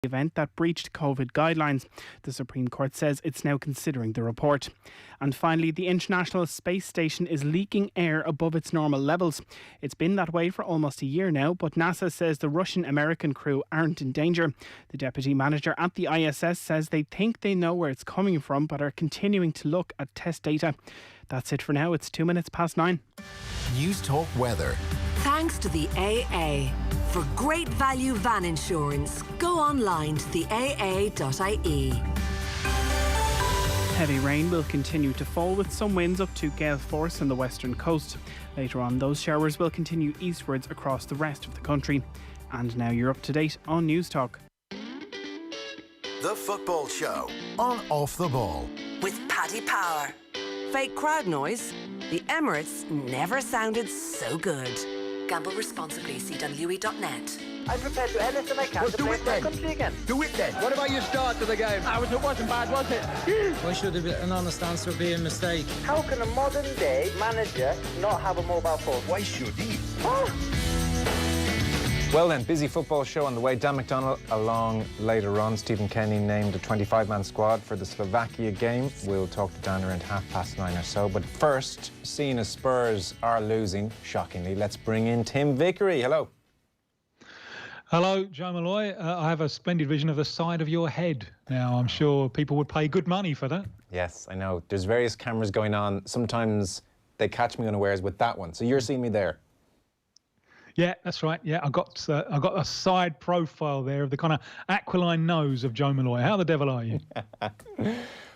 event that breached COVID guidelines. The Supreme Court says it's now considering the report. And finally, the International Space Station is leaking air above its normal levels. It's been that way for almost a year now, but NASA says the Russian-American crew aren't in danger. The deputy manager at the ISS says they think they know where it's coming from, but are continuing to look at test data. That's it for now. It's 9:02. News Talk Weather. Thanks to the AA. For great value van insurance, go online to the aa.ie. Heavy rain will continue to fall with some winds up to gale force on the western coast. Later on, those showers will continue eastwards across the rest of the country. And now you're up to date on News Talk. The Football Show on Off the Ball. With Paddy Power. Fake crowd noise? The Emirates never sounded so good. Gamble responsibly. CWE.net. I'm prepared to do anything I can to play my country again. Do it then. What about your start to the game? It wasn't bad, was it? Why should an honest answer be a mistake? How can a modern day manager not have a mobile phone? Why should he? Well then, busy football show on the way. Dan McDonnell along later on. Stephen Kenny named a 25-man squad for the Slovakia game. We'll talk to Dan around 9:30 or so. But first, seeing as Spurs are losing, shockingly, let's bring in Tim Vickery. Hello. Hello, Joe Molloy. I have a splendid vision of the side of your head. Now, I'm sure people would pay good money for that. Yes, I know. There's various cameras going on. Sometimes they catch me unawares with that one. So you're seeing me there. Yeah, that's right. Yeah, I got a side profile there of the kind of aquiline nose of Joe Molloy. How the devil are you?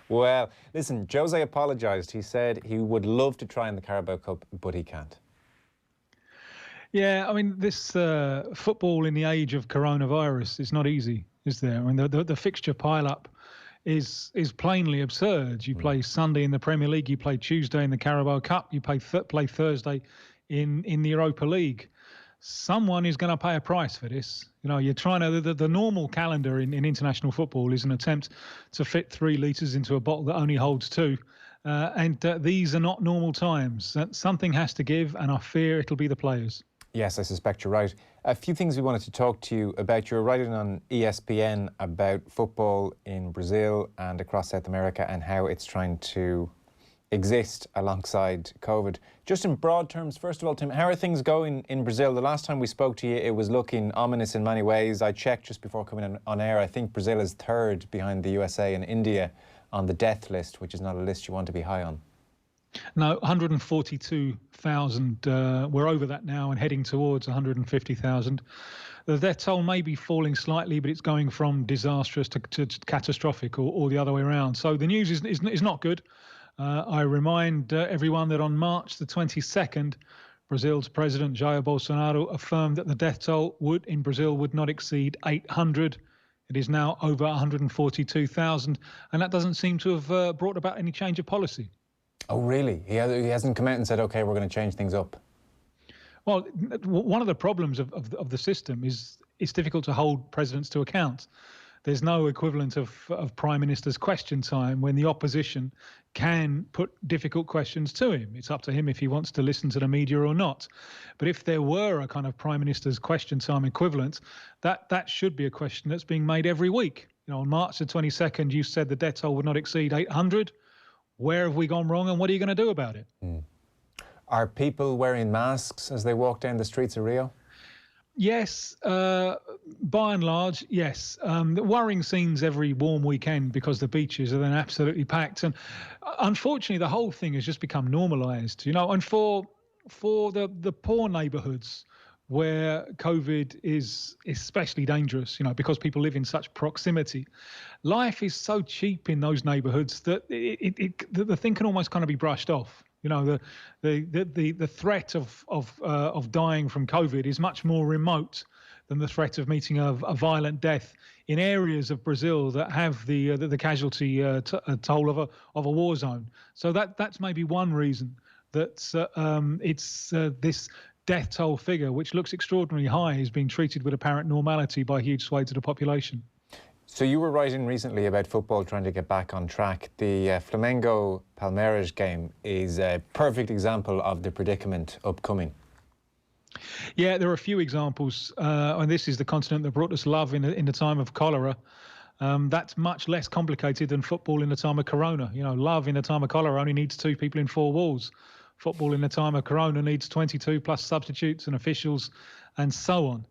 Well, listen, Jose apologised. He said he would love to try in the Carabao Cup, but he can't. Yeah, I mean, this football in the age of coronavirus is not easy, is there? I mean, the fixture pile-up is plainly absurd. You play Sunday in the Premier League, you play Tuesday in the Carabao Cup, you play Thursday in the Europa League. Someone is going to pay a price for this. You know, you're trying to... The normal calendar in international football is an attempt to fit 3 litres into a bottle that only holds 2. And these are not normal times. Something has to give, and I fear it'll be the players. Yes, I suspect you're right. A few things we wanted to talk to you about. You were writing on ESPN about football in Brazil and across South America and how it's trying to exist alongside COVID. Just in broad terms, first of all, Tim, how are things going in Brazil? The last time we spoke to you, it was looking ominous in many ways. I checked just before coming on air. I think Brazil is 3rd behind the USA and India on the death list, which is not a list you want to be high on. No, 142,000. We're over that now and heading towards 150,000. The death toll may be falling slightly, but it's going from disastrous to catastrophic or the other way around. So the news is not good. I remind everyone that on March the 22nd, Brazil's President Jair Bolsonaro affirmed that the death toll in Brazil would not exceed 800. It is now over 142,000, and that doesn't seem to have brought about any change of policy. Oh, really? He hasn't come out and said, OK, we're going to change things up? Well, one of the problems of the system is it's difficult to hold presidents to account. There's no equivalent of Prime Minister's question time when the opposition can put difficult questions to him. It's up to him if he wants to listen to the media or not. But if there were a kind of Prime Minister's question time equivalent, that should be a question that's being made every week. You know, on March the 22nd, you said the death toll would not exceed 800. Where have we gone wrong and what are you going to do about it? Are people wearing masks as they walk down the streets of Rio? Yes, by and large, yes. The worrying scenes every warm weekend because the beaches are then absolutely packed. And unfortunately, the whole thing has just become normalised, you know, and for the poor neighbourhoods where COVID is especially dangerous, you know, because people live in such proximity. Life is so cheap in those neighbourhoods that the thing can almost kind of be brushed off. You know, the threat of dying from COVID is much more remote than the threat of meeting a violent death in areas of Brazil that have the casualty toll of a war zone. So that's maybe one reason that it's this death toll figure, which looks extraordinarily high, is being treated with apparent normality by huge swathes of the population. So you were writing recently about football trying to get back on track. The Flamengo-Palmeiras game is a perfect example of the predicament upcoming. Yeah, there are a few examples, and this is the continent that brought us love in the time of cholera. That's much less complicated than football in the time of corona. You know, love in the time of cholera only needs 2 people in 4 walls. Football in the time of corona needs 22 plus substitutes and officials and so on.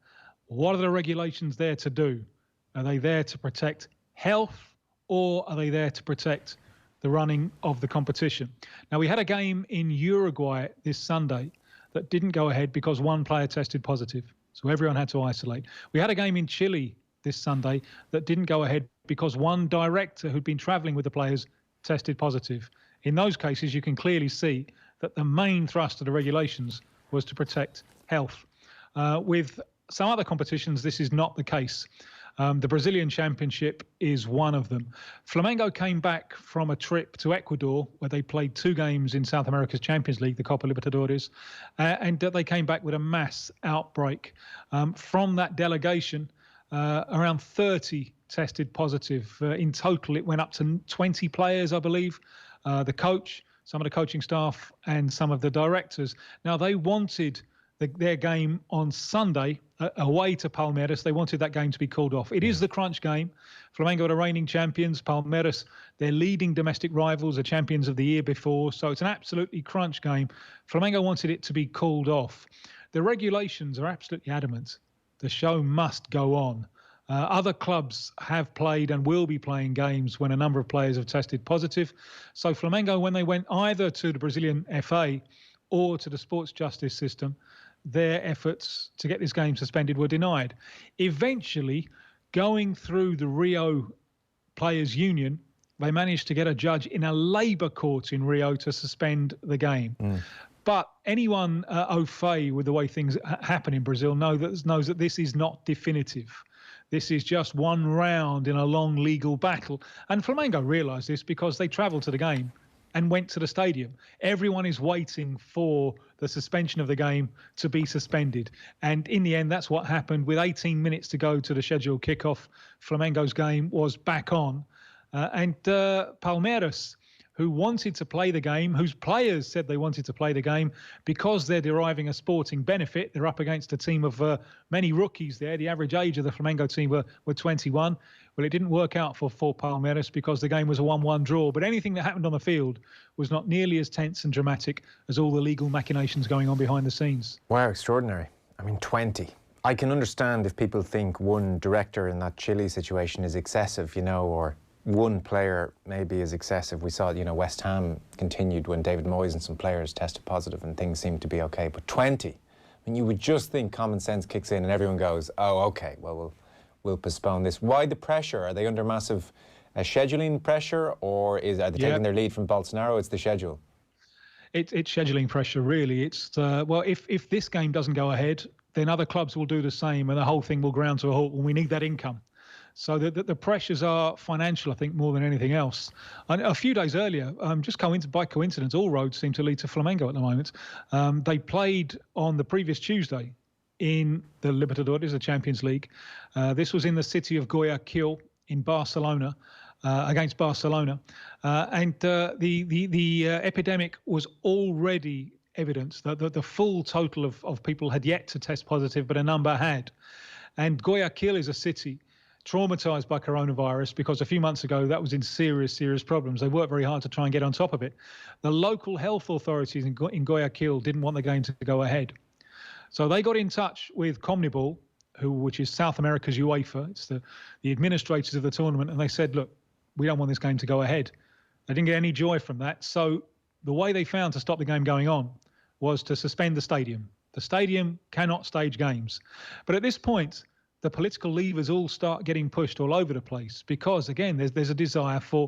What are the regulations there to do? Are they there to protect health, or are they there to protect the running of the competition? Now, we had a game in Uruguay this Sunday that didn't go ahead because 1 player tested positive. So everyone had to isolate. We had a game in Chile this Sunday that didn't go ahead because 1 director who'd been travelling with the players tested positive. In those cases, you can clearly see that the main thrust of the regulations was to protect health. With some other competitions, this is not the case. The Brazilian Championship is one of them. Flamengo came back from a trip to Ecuador where they played 2 games in South America's Champions League, the Copa Libertadores, and they came back with a mass outbreak. From that delegation, around 30 tested positive. In total, it went up to 20 players, I believe, the coach, some of the coaching staff, and some of the directors. Now, they wanted their game on Sunday away to Palmeiras. They wanted that game to be called off. It is the crunch game. Flamengo are the reigning champions. Palmeiras, their leading domestic rivals, are champions of the year before. So it's an absolutely crunch game. Flamengo wanted it to be called off. The regulations are absolutely adamant. The show must go on. Other clubs have played and will be playing games when a number of players have tested positive. So Flamengo, when they went either to the Brazilian FA or to the sports justice system, their efforts to get this game suspended were denied. Eventually, going through the Rio Players Union, they managed to get a judge in a labour court in Rio to suspend the game. But anyone au fait with the way things happen in Brazil knows that this is not definitive. This is just one round in a long legal battle. And Flamengo realised this because they travelled to the game and went to the stadium. Everyone is waiting for the suspension of the game to be suspended. And in the end, that's what happened. With 18 minutes to go to the scheduled kickoff, Flamengo's game was back on. And Palmeiras, who wanted to play the game, whose players said they wanted to play the game because they're deriving a sporting benefit. They're up against a team of many rookies there. The average age of the Flamengo team were 21. Well, it didn't work out for Palmeiras because the game was a 1-1 draw. But anything that happened on the field was not nearly as tense and dramatic as all the legal machinations going on behind the scenes. Wow, extraordinary. I mean, 20. I can understand if people think 1 director in that Chile situation is excessive, you know, or 1 player maybe is excessive. We saw, you know, West Ham continued when David Moyes and some players tested positive and things seemed to be okay. But 20, I mean, you would just think common sense kicks in and everyone goes, oh, okay, well, we'll postpone this. Why the pressure? Are they under massive scheduling pressure, or are they taking their lead from Bolsonaro? It's the schedule. It's scheduling pressure, really. It's well, if this game doesn't go ahead, then other clubs will do the same, and the whole thing will ground to a halt. And we need that income. So the pressures are financial, I think, more than anything else. And a few days earlier, just by coincidence, all roads seem to lead to Flamengo at the moment. They played on the previous Tuesday in the Libertadores, the Champions League. This was in the city of Guayaquil in Barcelona, against Barcelona. And the epidemic was already evidence that the full total of people had yet to test positive, but a number had. And Guayaquil is a city traumatized by coronavirus because a few months ago that was in serious problems. They worked very hard to try and get on top of it. The local health authorities in Guayaquil didn't want the game to go ahead. So they got in touch with CONMEBOL, which is South America's UEFA. It's the administrators of the tournament. And they said, look, we don't want this game to go ahead. They didn't get any joy from that. So the way they found to stop the game going on was to suspend the stadium. The stadium cannot stage games. But at this point, the political levers all start getting pushed all over the place because, again, there's a desire for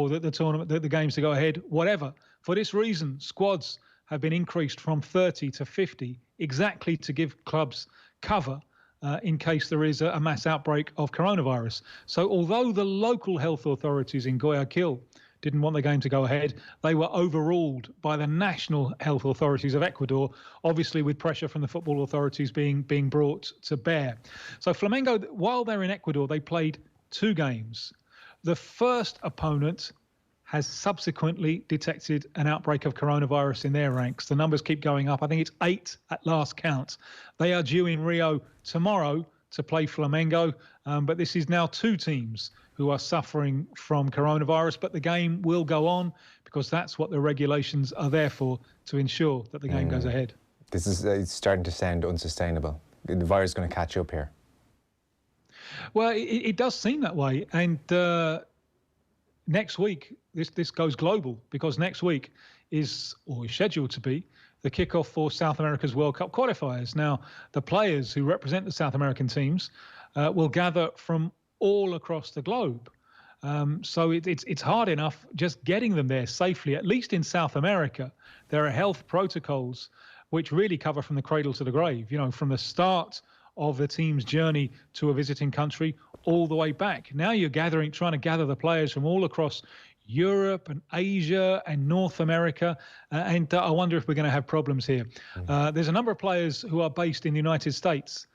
the tournament, the games to go ahead, whatever. For this reason, squads have been increased from 30 to 50 exactly to give clubs cover in case there is a mass outbreak of coronavirus. So although the local health authorities in Guayaquil didn't want the game to go ahead, they were overruled by the national health authorities of Ecuador, obviously with pressure from the football authorities being brought to bear. So Flamengo, while they're in Ecuador, they played 2 games. The first opponent has subsequently detected an outbreak of coronavirus in their ranks. The numbers keep going up. I think it's 8 at last count. They are due in Rio tomorrow to play Flamengo, but this is now 2 teams who are suffering from coronavirus, but the game will go on because that's what the regulations are there for, to ensure that the game goes ahead. This is it's starting to sound unsustainable. The virus is going to catch up here. Well, it does seem that way. And next week, this goes global, because next week is scheduled to be the kickoff for South America's World Cup qualifiers. Now, the players who represent the South American teams will gather from all across the globe. So it's hard enough just getting them there safely. At least in South America, there are health protocols which really cover from the cradle to the grave, you know, from the start of the team's journey to a visiting country all the way back. Now you're trying to gather the players from all across Europe and Asia and North America, and I wonder if we're going to have problems here. There's a number of players who are based in the United States,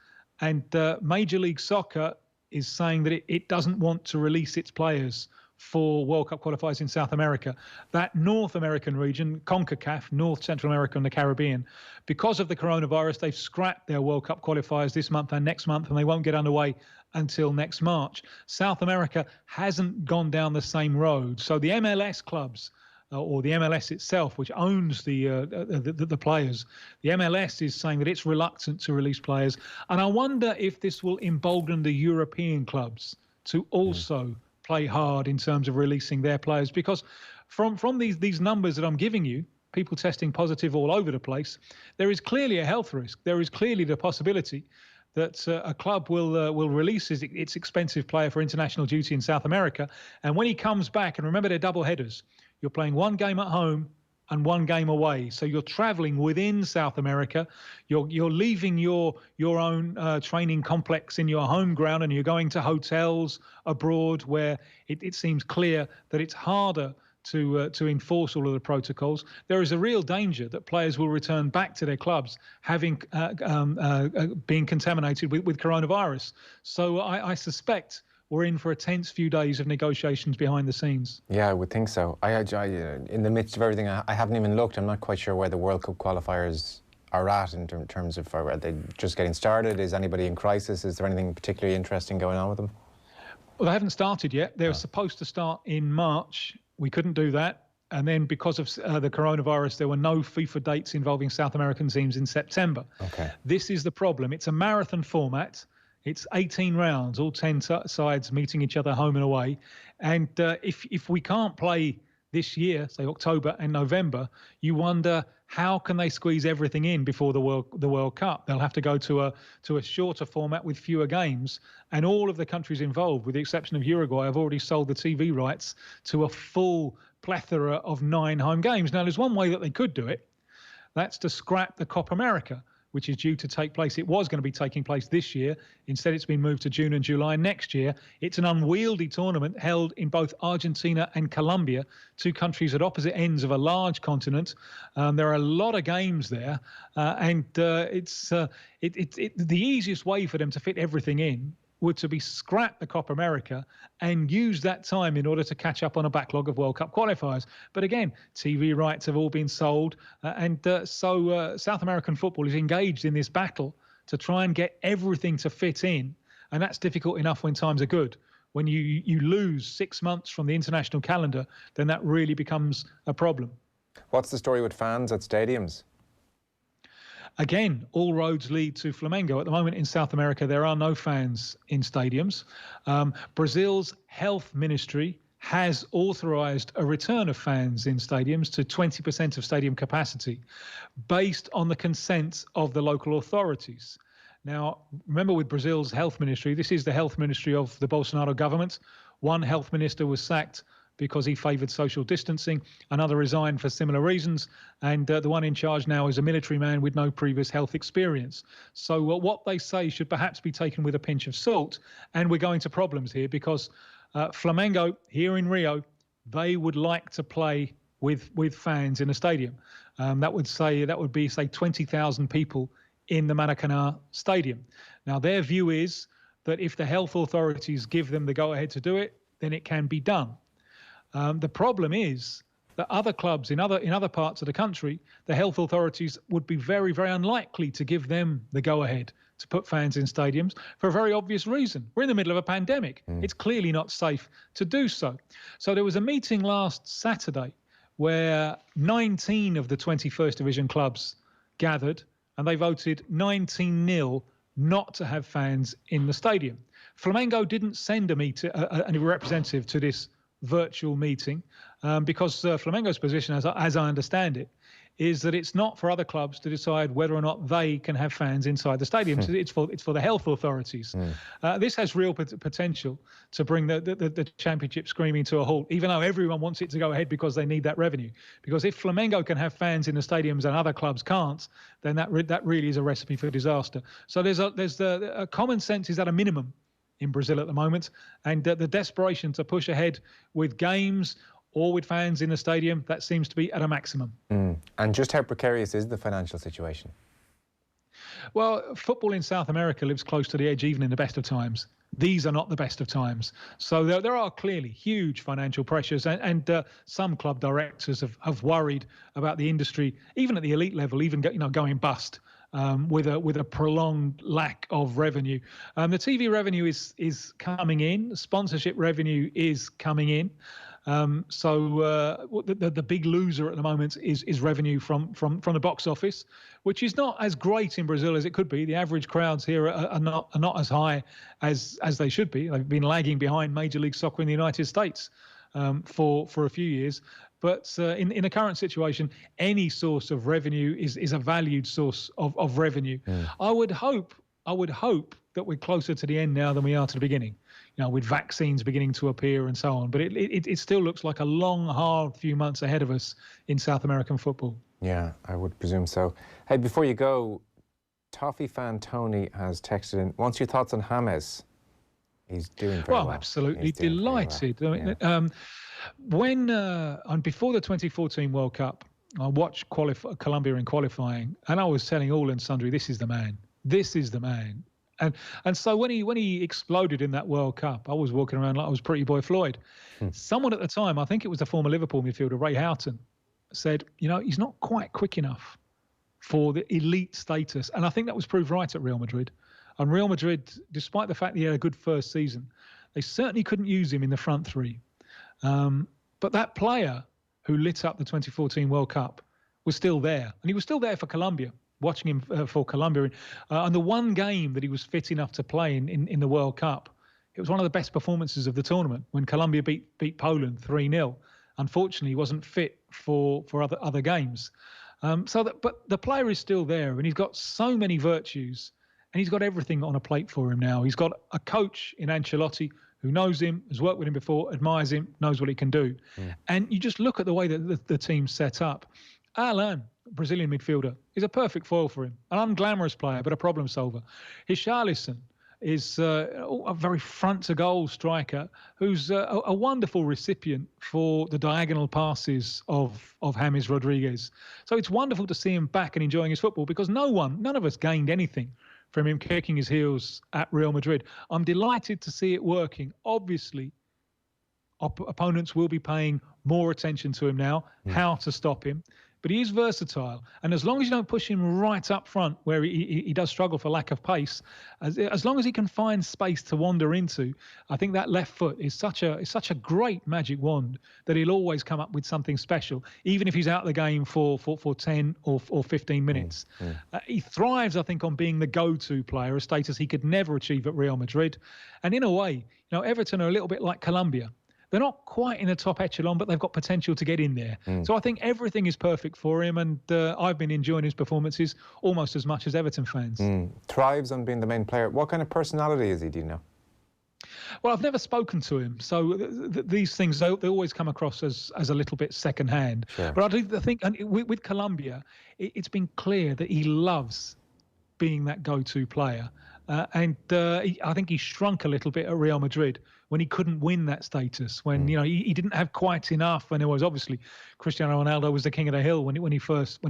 and Major League Soccer is saying that it doesn't want to release its players for World Cup qualifiers in South America. That North American region, CONCACAF, North, Central America and the Caribbean, because of the coronavirus, they've scrapped their World Cup qualifiers this month and next month, and they won't get underway until next March. South America hasn't gone down the same road. So the MLS clubs, or the MLS itself, which owns the players, the MLS is saying that it's reluctant to release players. And I wonder if this will embolden the European clubs to also play hard in terms of releasing their players, because from these numbers that I'm giving you, people testing positive all over the place, there is clearly a health risk. There is clearly the possibility that a club will release its expensive player for international duty in South America, and when he comes back, and remember they're double headers, you're playing one game at home and one game away. So you're traveling within South America. You're leaving your own training complex in your home ground, and you're going to hotels abroad where it seems clear that it's harder to enforce all of the protocols. There is a real danger that players will return back to their clubs having been contaminated with coronavirus. So I suspect we're in for a tense few days of negotiations behind the scenes. Yeah, I would think so. I in the midst of everything, I haven't even looked. I'm not quite sure where the World Cup qualifiers are at in terms of, are they just getting started? Is anybody in crisis? Is there anything particularly interesting going on with them? Well, they haven't started yet. They were supposed to start in March. We couldn't do that. And then because of the coronavirus, there were no FIFA dates involving South American teams in September. Okay. This is the problem. It's a marathon format. It's 18 rounds, all 10 sides meeting each other home and away. And if we can't play this year, say October and November, you wonder how can they squeeze everything in before the World Cup? They'll have to go to a shorter format with fewer games. And all of the countries involved, with the exception of Uruguay, have already sold the TV rights to a full plethora of 9 home games. Now, there's one way that they could do it. That's to scrap the Copa America, which is due to take place. It was going to be taking place this year. Instead, it's been moved to June and July next year. It's an unwieldy tournament held in both Argentina and Colombia, 2 countries at opposite ends of a large continent. There are a lot of games there, and it's the easiest way for them to fit everything in would to be scrap the Copa America and use that time in order to catch up on a backlog of World Cup qualifiers. But again, TV rights have all been sold, so South American football is engaged in this battle to try and get everything to fit in, and that's difficult enough when times are good. When you lose 6 months from the international calendar, then that really becomes a problem. What's the story with fans at stadiums? Again, all roads lead to Flamengo. At the moment in South America, there are no fans in stadiums. Brazil's health ministry has authorised a return of fans in stadiums to 20% of stadium capacity based on the consent of the local authorities. Now, remember with Brazil's health ministry, this is the health ministry of the Bolsonaro government. One health minister was sacked because he favoured social distancing. Another resigned for similar reasons. And the one in charge now is a military man with no previous health experience. So what they say should perhaps be taken with a pinch of salt. And we're going to problems here because Flamengo here in Rio, they would like to play with fans in a stadium. That would be 20,000 people in the Maracanã stadium. Now, their view is that if the health authorities give them the go-ahead to do it, then it can be done. The problem is that other clubs in other parts of the country, the health authorities would be very, very unlikely to give them the go-ahead to put fans in stadiums for a very obvious reason. We're in the middle of a pandemic. It's clearly not safe to do so. So there was a meeting last Saturday where 19 of the 21st Division clubs gathered, and they voted 19-0 not to have fans in the stadium. Flamengo didn't send a representative to this virtual meeting because Flamengo's position, as I understand it, is that it's not for other clubs to decide whether or not they can have fans inside the stadium. So it's for the health authorities. This has real potential to bring the championship screaming to a halt, even though everyone wants it to go ahead because they need that revenue. Because if Flamengo can have fans in the stadiums and other clubs can't, then that really is a recipe for disaster. So there's the common sense is at a minimum in Brazil at the moment, and the desperation to push ahead with games or with fans in the stadium, that seems to be at a maximum. And just how precarious is the financial situation? Well, football in South America lives close to the edge even in the best of times. These are not the best of times. So there are clearly huge financial pressures, and some club directors have worried about the industry, even at the elite level, even going bust. With a prolonged lack of revenue. The TV revenue is coming in. Sponsorship revenue is coming in. So the big loser at the moment is revenue from the box office, which is not as great in Brazil as it could be. The average crowds here are not as high as they should be. They've been lagging behind Major League Soccer in the United States for a few years. But in the current situation, any source of revenue is a valued source of revenue. I would hope that we're closer to the end now than we are to the beginning, with vaccines beginning to appear and so on. But it still looks like a long, hard few months ahead of us in South American football. Yeah, I would presume so. Hey, before you go, Toffee fan Tony has texted in, what's your thoughts on James? He's doing very well. Well, absolutely delighted. Well. I mean, when before the 2014 World Cup, I watched Colombia in qualifying, and I was telling all and sundry, this is the man. This is the man. And so when he exploded in that World Cup, I was walking around like I was Pretty Boy Floyd. Someone at the time, I think it was the former Liverpool midfielder Ray Houghton, said, he's not quite quick enough for the elite status. And I think that was proved right at Real Madrid. And Real Madrid, despite the fact that he had a good first season, they certainly couldn't use him in the front three. But that player who lit up the 2014 World Cup was still there. And he was still there for Colombia, watching him for Colombia. And the one game that he was fit enough to play in the World Cup, it was one of the best performances of the tournament when Colombia beat Poland 3-0. Unfortunately, he wasn't fit for other games. But the player is still there, and he's got so many virtues, and he's got everything on a plate for him now. He's got a coach in Ancelotti who knows him, has worked with him before, admires him, knows what he can do. And you just look at the way that the team's set up. Alan, Brazilian midfielder, is a perfect foil for him. An unglamorous player, but a problem solver. Richarlison is a very front-to-goal striker who's a wonderful recipient for the diagonal passes of James Rodriguez. So it's wonderful to see him back and enjoying his football, because none of us gained anything from him kicking his heels at Real Madrid. I'm delighted to see it working. Obviously, opponents will be paying more attention to him now, how to stop him. But he is versatile. And as long as you don't push him right up front, where he does struggle for lack of pace, as long as he can find space to wander into, I think that left foot is such a great magic wand that he'll always come up with something special, even if he's out of the game for 10 or 15 minutes. He thrives, I think, on being the go-to player, a status he could never achieve at Real Madrid. And in a way, Everton are a little bit like Colombia. They're not quite in the top echelon, but they've got potential to get in there. So I think everything is perfect for him, and I've been enjoying his performances almost as much as Everton fans. Thrives on being the main player. What kind of personality is he, do you know? Well, I've never spoken to him, so these things, they always come across as a little bit second-hand. Sure. But I think with Colombia, it's been clear that he loves being that go-to player. I think he shrunk a little bit at Real Madrid when he couldn't win that status, when he didn't have quite enough, and it was obviously Cristiano Ronaldo was the king of the hill when he first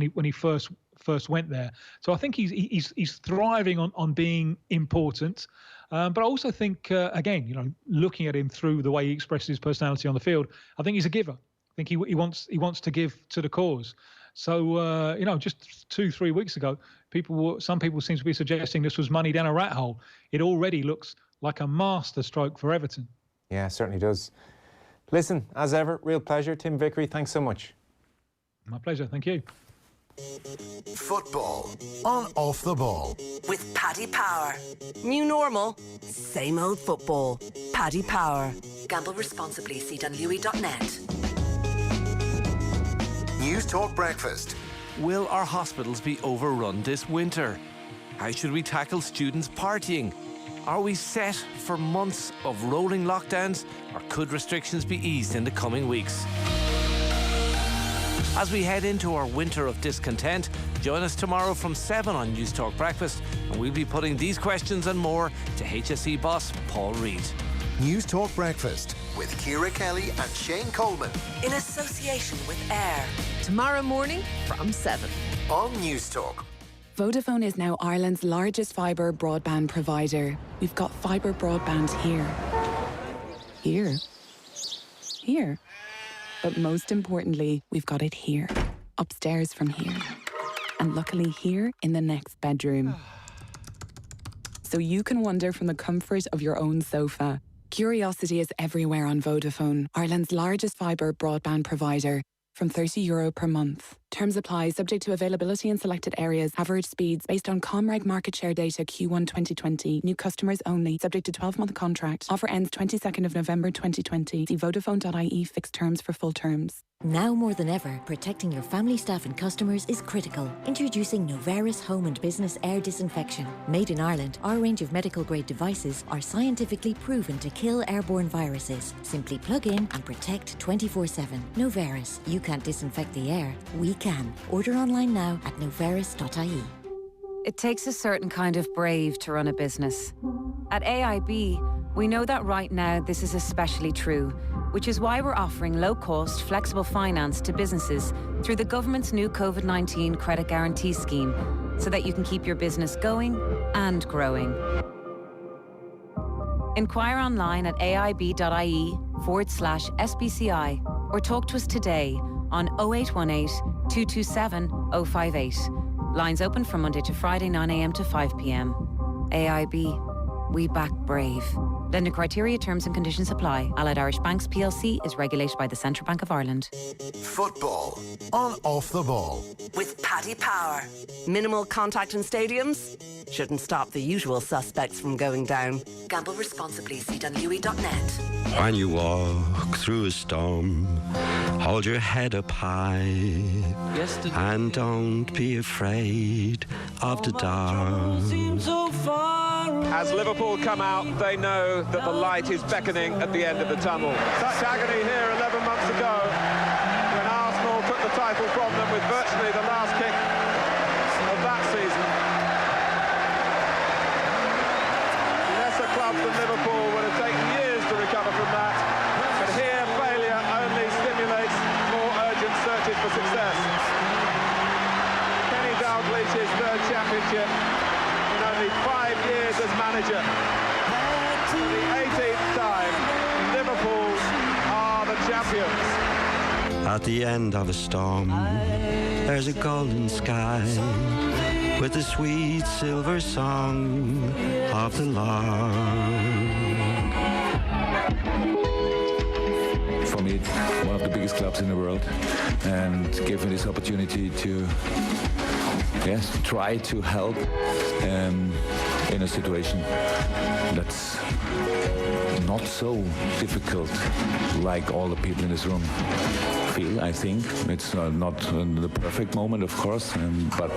went there. So I think he's thriving on being important. But I also think, again, looking at him through the way he expresses his personality on the field, I think he's a giver. I think he wants to give to the cause. So, just 2-3 weeks ago, some people seem to be suggesting this was money down a rat hole. It already looks like a master stroke for Everton. Yeah, it certainly does. Listen, as ever, real pleasure. Tim Vickery, thanks so much. My pleasure. Thank you. Football on Off the Ball. With Paddy Power. New normal, same old football. Paddy Power. Gamble responsibly. CWE.net. News Talk Breakfast. Will our hospitals be overrun this winter? How should we tackle students partying? Are we set for months of rolling lockdowns, or could restrictions be eased in the coming weeks? As we head into our winter of discontent, join us tomorrow from 7 on News Talk Breakfast, and we'll be putting these questions and more to HSE boss Paul Reid. News Talk Breakfast with Ciara Kelly and Shane Coleman. In association with AIR. Tomorrow morning from 7. On News Talk. Vodafone is now Ireland's largest fibre broadband provider. We've got fibre broadband here. Here. Here. But most importantly, we've got it here. Upstairs from here. And luckily here in the next bedroom. So you can wander from the comfort of your own sofa. Curiosity is everywhere on Vodafone, Ireland's largest fibre broadband provider, from €30 per month. Terms apply, subject to availability in selected areas. Average speeds based on Comreg market share data Q1 2020. New customers only, subject to 12-month contract. Offer ends 22nd of November 2020. See Vodafone.ie fixed terms for full terms. Now more than ever, protecting your family, staff and customers is critical. Introducing Noveris Home and Business Air Disinfection. Made in Ireland, our range of medical-grade devices are scientifically proven to kill airborne viruses. Simply plug in and protect 24/7. Noveris. You can't disinfect the air. We can. Order online now at noveris.ie. It takes a certain kind of brave to run a business. At AIB, we know that right now this is especially true, which is why we're offering low-cost, flexible finance to businesses through the government's new COVID-19 credit guarantee scheme, so that you can keep your business going and growing. Inquire online at aib.ie/SBCI or talk to us today on 0818 227 058. Lines open from Monday to Friday, 9 a.m. to 5 p.m. AIB, we back brave. Lender criteria, terms and conditions apply. Allied Irish Banks PLC is regulated by the Central Bank of Ireland. Football on Off the Ball. With Paddy Power. Minimal contact in stadiums shouldn't stop the usual suspects from going down. Gamble responsibly. CWE.net. When you walk through a storm, hold your head up high. And don't be afraid of the dark. As Liverpool come out, they know that the light is beckoning at the end of the tunnel. Such agony here 11 months ago when Arsenal took the title from them with virtually the last kick of that season. Lesser clubs than Liverpool would have taken years to recover from that, but here failure only stimulates more urgent searches for success. Kenny Dalglish's third championship in only 5 years as manager. For the 18th time, Liverpool are the champions. At the end of a storm, there's a golden sky with the sweet silver song of the lark. For me, one of the biggest clubs in the world, and gave me this opportunity to try to help in a situation that's not so difficult like all the people in this room feel. I think it's not the perfect moment, of course, but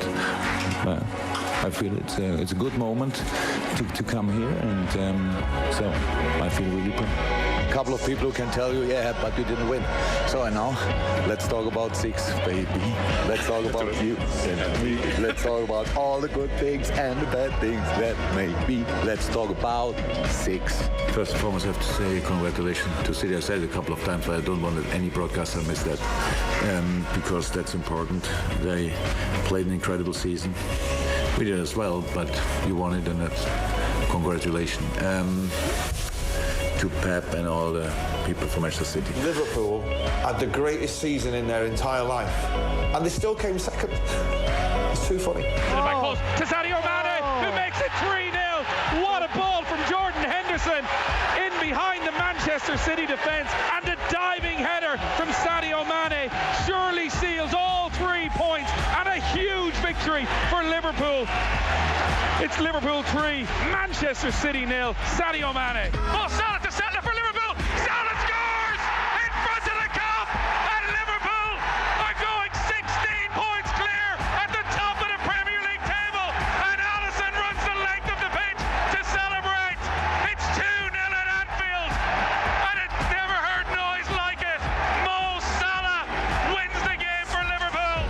I feel it's a good moment to come here, and so I feel really proud. a couple of people who can tell you, yeah, but you didn't win. So now, let's talk about 6, baby. Let's talk about you and me. Let's talk about all the good things and the bad things that may be. Let's talk about 6. First and foremost, I have to say congratulations to City. I said it a couple of times, but I don't want any broadcaster miss that, because that's important. They played an incredible season. We did as well, but you won it, and that's congratulations to Pep and all the people from Manchester City. Liverpool had the greatest season in their entire life, and they still came second. It's too funny. Back close to Sadio Mane, who makes it 3-0. What a ball from Jordan Henderson in behind the Manchester City defence, and a diving header from Sadio Mane surely seals all 3 points, and a huge victory for Liverpool. It's Liverpool 3, Manchester City 0. Sadio Mane. Oh, Salah to Salah for Liverpool. Salah scores in front of the Kop, and Liverpool are going 16 points clear at the top of the Premier League table. And Alisson runs the length of the pitch to celebrate. It's 2-0 at Anfield, and it's never heard noise like it. Mo Salah wins the game for Liverpool.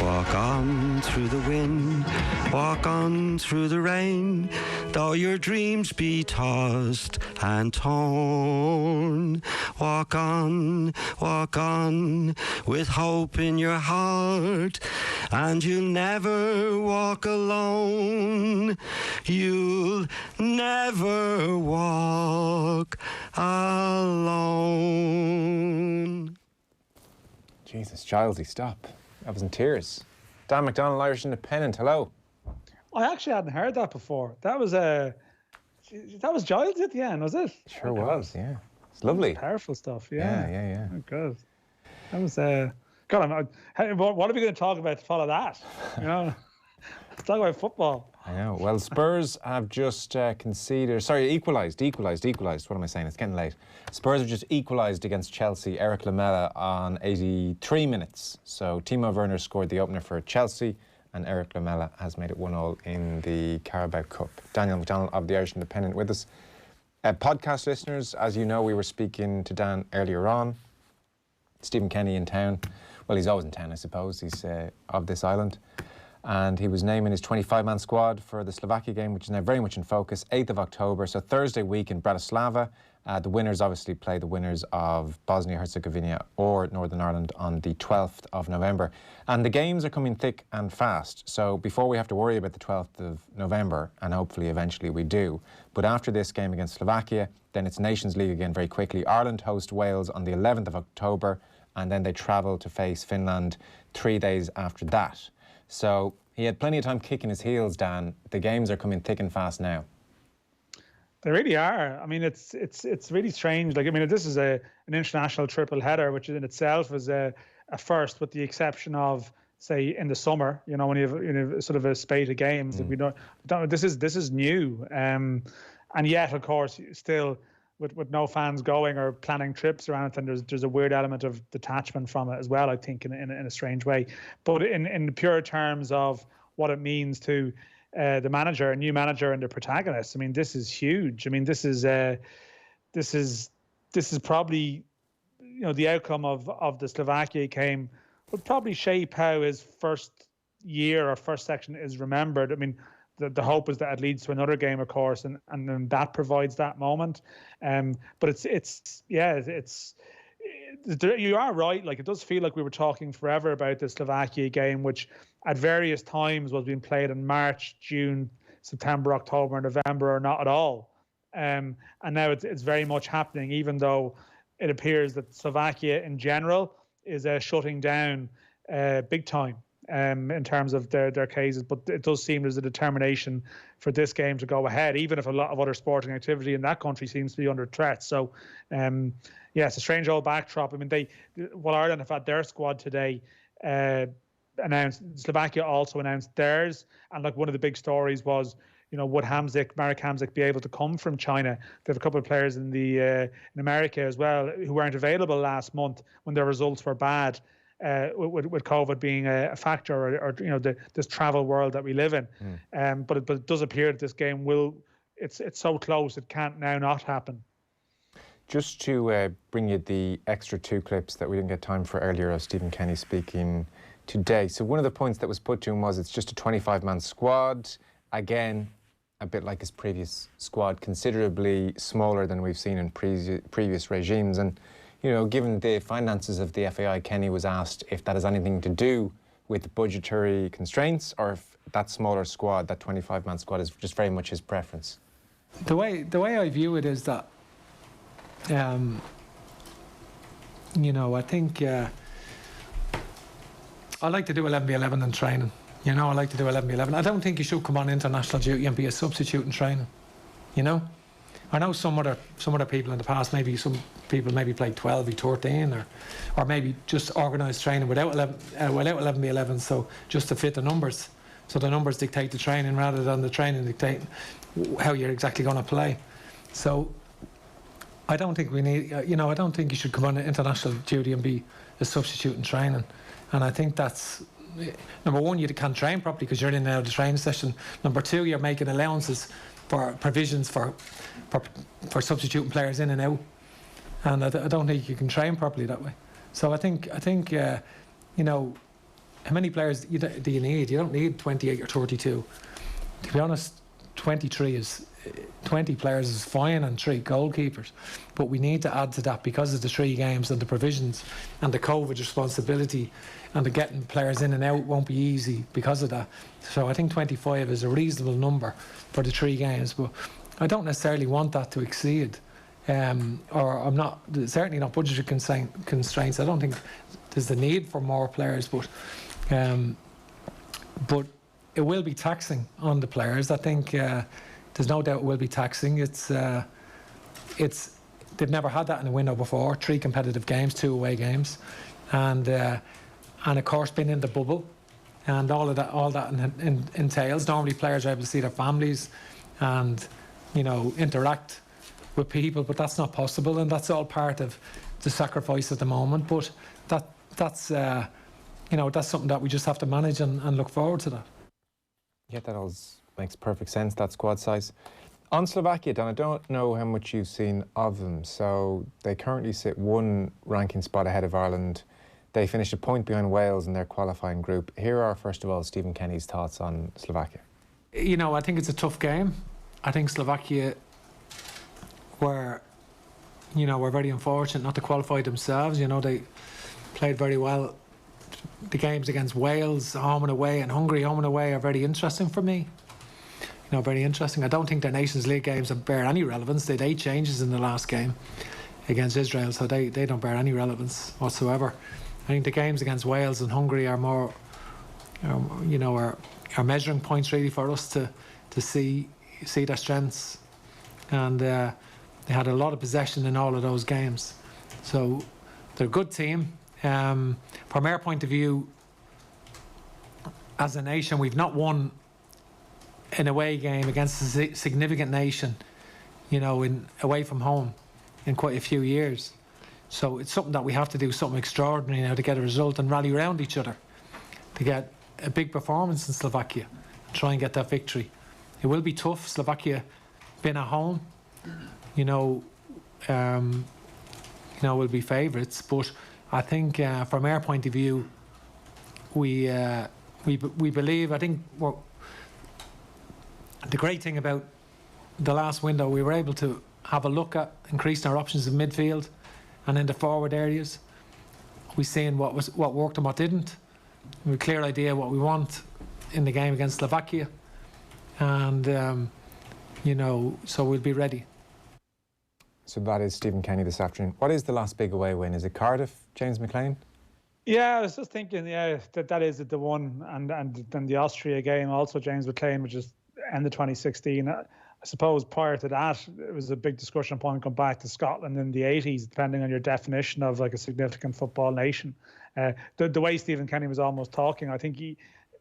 Walk on through the wind, walk on through the rain, though your dreams be tossed and torn. Walk on, with hope in your heart, and you'll never walk alone. You'll never walk alone. Jesus, Gilesy, stop. I was in tears. Dan McDonnell, Irish Independent, hello. I actually hadn't heard that before. That was Giles at the end, was it? Sure was, yeah. It's lovely. Powerful stuff, yeah. Yeah. Oh, God. That was, God, what are we going to talk about to follow that? You know, let's talk about football. I know. Well, Spurs have just equalised. What am I saying? It's getting late. Spurs have just equalised against Chelsea. Eric Lamela on 83 minutes. So Timo Werner scored the opener for Chelsea, and Eric Lamela has made it 1-1 in the Carabao Cup. Daniel McDonnell of the Irish Independent with us. Podcast listeners, as you know, we were speaking to Dan earlier on. Stephen Kenny in town. Well, he's always in town, I suppose. He's of this island. And he was naming his 25-man squad for the Slovakia game, which is now very much in focus, 8th of October. So Thursday week in Bratislava. The winners obviously play the winners of Bosnia-Herzegovina or Northern Ireland on the 12th of November. And the games are coming thick and fast. So before we have to worry about the 12th of November, and hopefully eventually we do, but after this game against Slovakia, then it's Nations League again very quickly. Ireland host Wales on the 11th of October, and then they travel to face Finland 3 days after that. So he had plenty of time kicking his heels, Dan. The games are coming thick and fast now. They really are. I mean, it's really strange. Like, I mean, this is an international triple header, which in itself is a first, with the exception of, say, in the summer. You know, when you have sort of a spate of games that we don't. This is new, and yet, of course, still with no fans going or planning trips or anything, there's a weird element of detachment from it as well, I think, in a strange way. But in the pure terms of what it means to the manager, a new manager, and the protagonist, I mean, this is huge. I mean, this is probably, you know, the outcome of the Slovakia game would probably shape how his first year or first section is remembered. I mean, the hope is that it leads to another game, of course, and then that provides that moment. But you are right. Like, it does feel like we were talking forever about the Slovakia game, which at various times was being played in March, June, September, October, November, or not at all. And now it's very much happening, even though it appears that Slovakia in general is shutting down big time. In terms of their cases, but it does seem there's a determination for this game to go ahead, even if a lot of other sporting activity in that country seems to be under threat. So, it's a strange old backdrop. I mean, Ireland have had their squad today announced. Slovakia also announced theirs, and like one of the big stories was, you know, would Marek Hamzik be able to come from China? They have a couple of players in America as well who weren't available last month when their results were bad. With COVID being a factor, or you know, this travel world that we live in, but it does appear that this game it's so close it can't now not happen. Just to bring you the extra 2 clips that we didn't get time for earlier of Stephen Kenny speaking today. So one of the points that was put to him was it's just a 25-man squad. Again, a bit like his previous squad, considerably smaller than we've seen in previous regimes. And, you know, given the finances of the FAI, Kenny was asked if that has anything to do with budgetary constraints or if that smaller squad, that 25-man squad, is just very much his preference. The way I view it is that, you know, I think I like to do 11v11 in training. You know, I like to do 11v11. I don't think you should come on international duty and be a substitute in training. You know, I know some other people in the past, maybe some people maybe played 12v13 or maybe just organised training without 11v11, so just to fit the numbers. So the numbers dictate the training rather than the training dictating how you're exactly going to play. So I don't think we need, you know, I don't think you should come on international duty and be a substitute in training. And I think that's, number one, you can't train properly because you're in and out of the training session. Number two, you're making allowances for provisions for substituting players in and out. And I don't think you can train properly that way. So I think you know, how many players do you need? You don't need 28 or 32. To be honest, 20 players is fine and 3 goalkeepers. But we need to add to that because of the 3 games and the provisions and the COVID responsibility and the getting players in and out won't be easy because of that. So I think 25 is a reasonable number for the 3 games. But I don't necessarily want that to exceed. Or I'm not, certainly not budgetary constraints. I don't think there's the need for more players, but it will be taxing on the players. I think there's no doubt it will be taxing. They've never had that in a window before. 3 competitive games, 2 away games, and of course being in the bubble, and all that entails. Normally players are able to see their families, and you know, interact with people, but that's not possible, and that's all part of the sacrifice at the moment. But that's you know, that's something that we just have to manage and look forward to that. Yeah, that all makes perfect sense, that squad size. On Slovakia, Don, I don't know how much you've seen of them. So they currently sit 1 ranking spot ahead of Ireland. They finished a point behind Wales in their qualifying group. Here are, first of all, Stephen Kenny's thoughts on Slovakia. You know, I think it's a tough game. I think Slovakia were very unfortunate not to qualify themselves. You know, they played very well. The games against Wales, home and away, and Hungary, home and away, are very interesting for me. You know, very interesting. I don't think their Nations League games bear any relevance. They had 8 changes in the last game against Israel, so they don't bear any relevance whatsoever. I think the games against Wales and Hungary are more, you know, are measuring points really for us to see their strengths. And they had a lot of possession in all of those games. So they're a good team. From our point of view, as a nation, we've not won an away game against a significant nation, you know, away from home in quite a few years. So it's something that we have to do, something extraordinary now to get a result and rally around each other to get a big performance in Slovakia and try and get that victory. It will be tough. Slovakia been at home, you know, will be favourites, but I think from our point of view, we believe. I think the great thing about the last window, we were able to have a look at increasing our options in midfield and in the forward areas. We've seen what worked and what didn't. We have a clear idea what we want in the game against Slovakia, and you know, so we'll be ready. So that is Stephen Kenny this afternoon. What is the last big away win? Is it Cardiff, James McLean? Yeah, I was just thinking, that is the one, and then the Austria game also, James McLean, which is end of 2016. I suppose prior to that, it was a big discussion point going back to Scotland in the 80s, depending on your definition of like a significant football nation. The way Stephen Kenny was almost talking, I think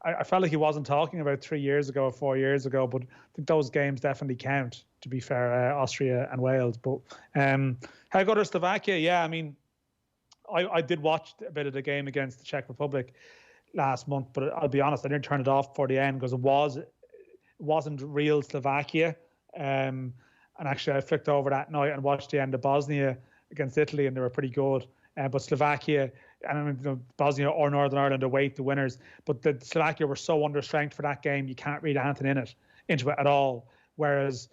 I felt like he wasn't talking about 3 years ago or 4 years ago, but I think those games definitely count, to be fair, Austria and Wales. But how good is Slovakia? Yeah, I mean, I did watch a bit of the game against the Czech Republic last month, but I'll be honest, I didn't turn it off for the end because it wasn't real Slovakia. And And actually, I flicked over that night and watched the end of Bosnia against Italy, and they were pretty good. But Slovakia, and I mean, Bosnia or Northern Ireland await the winners. But the Slovakia were so understrength for that game, you can't read anything into it at all. Whereas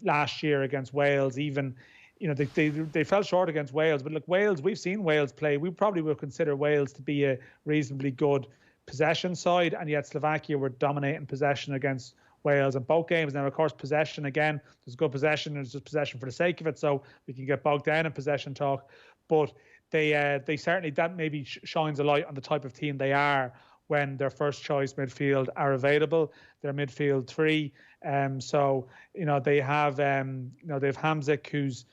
last year against Wales, even, they fell short against Wales. But look, Wales, we've seen Wales play. We probably would consider Wales to be a reasonably good possession side, and yet Slovakia were dominating possession against Wales in both games. Now, of course, possession, again, there's good possession, there's just possession for the sake of it, so we can get bogged down in possession talk. But they certainly, that maybe shines a light on the type of team they are when their first choice midfield are available. Their midfield three. So they have Hamzik, who's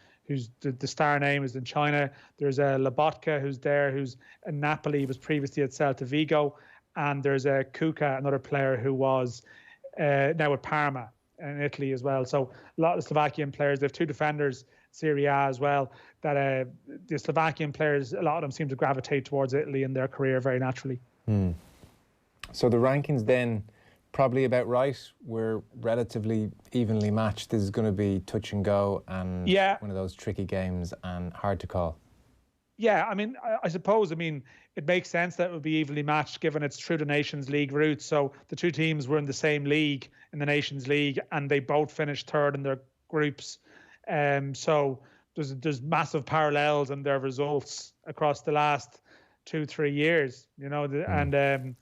the star name is in China. There's a Lobotka who's there, who's in Napoli, was previously at Celta Vigo, and there's a Kuka, another player who was now with Parma in Italy as well. So a lot of Slovakian players. They have two defenders, Serie A as well, that the Slovakian players, a lot of them seem to gravitate towards Italy in their career very naturally. So the rankings then probably about right. We're relatively evenly matched. This is going to be touch and go and one of those tricky games and hard to call. Yeah, I mean, I suppose, it makes sense that it would be evenly matched given it's through the Nations League route. So the two teams were in the same league in the Nations League, and they both finished third in their groups. So there's massive parallels in their results across the last 2-3 years, and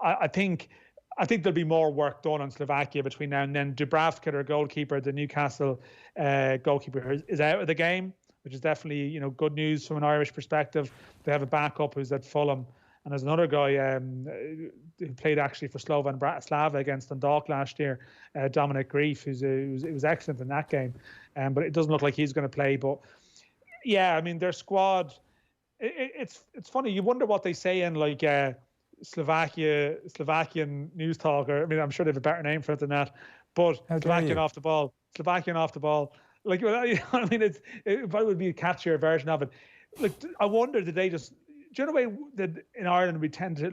I think there'll be more work done on Slovakia between now and then. Dubravka, their goalkeeper, the Newcastle goalkeeper, is out of the game, which is definitely, good news from an Irish perspective. They have a backup who's at Fulham. And there's another guy who played actually for Slovan Bratislava against Dundalk last year, Dominic Grief, who was excellent in that game. But it doesn't look like he's going to play. But yeah, their squad, it's funny. You wonder what they say in Slovakian news talk, or I'm sure they have a better name for it than that. But Slovakian off the ball. Like, it probably would be a catchier version of it. Like, I wonder, did they just, do you know the way that in Ireland we tend to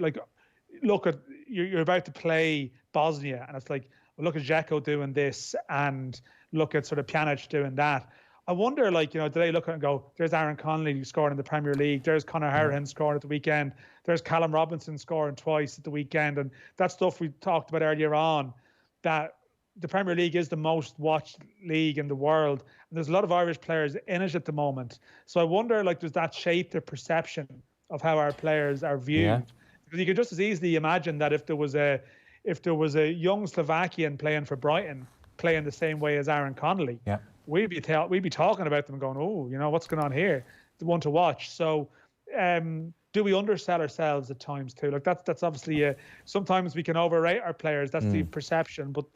look at, you're about to play Bosnia, and it's like, well, look at Dzeko doing this, and look at sort of Pjanic doing that. I wonder, do they look at it and go, there's Aaron Connolly scoring in the Premier League, there's Conor Hourihane scoring at the weekend, there's Callum Robinson scoring twice at the weekend, and that stuff we talked about earlier on, that the Premier League is the most watched league in the world, and there's a lot of Irish players in it at the moment. So I wonder, does that shape the perception of how our players are viewed? Yeah. Because you could just as easily imagine that if there was a young Slovakian playing for Brighton, playing the same way as Aaron Connolly, we'd be talking about them and going, oh, what's going on here? The one to watch. So do we undersell ourselves at times too? That's obviously sometimes we can overrate our players. That's the perception, but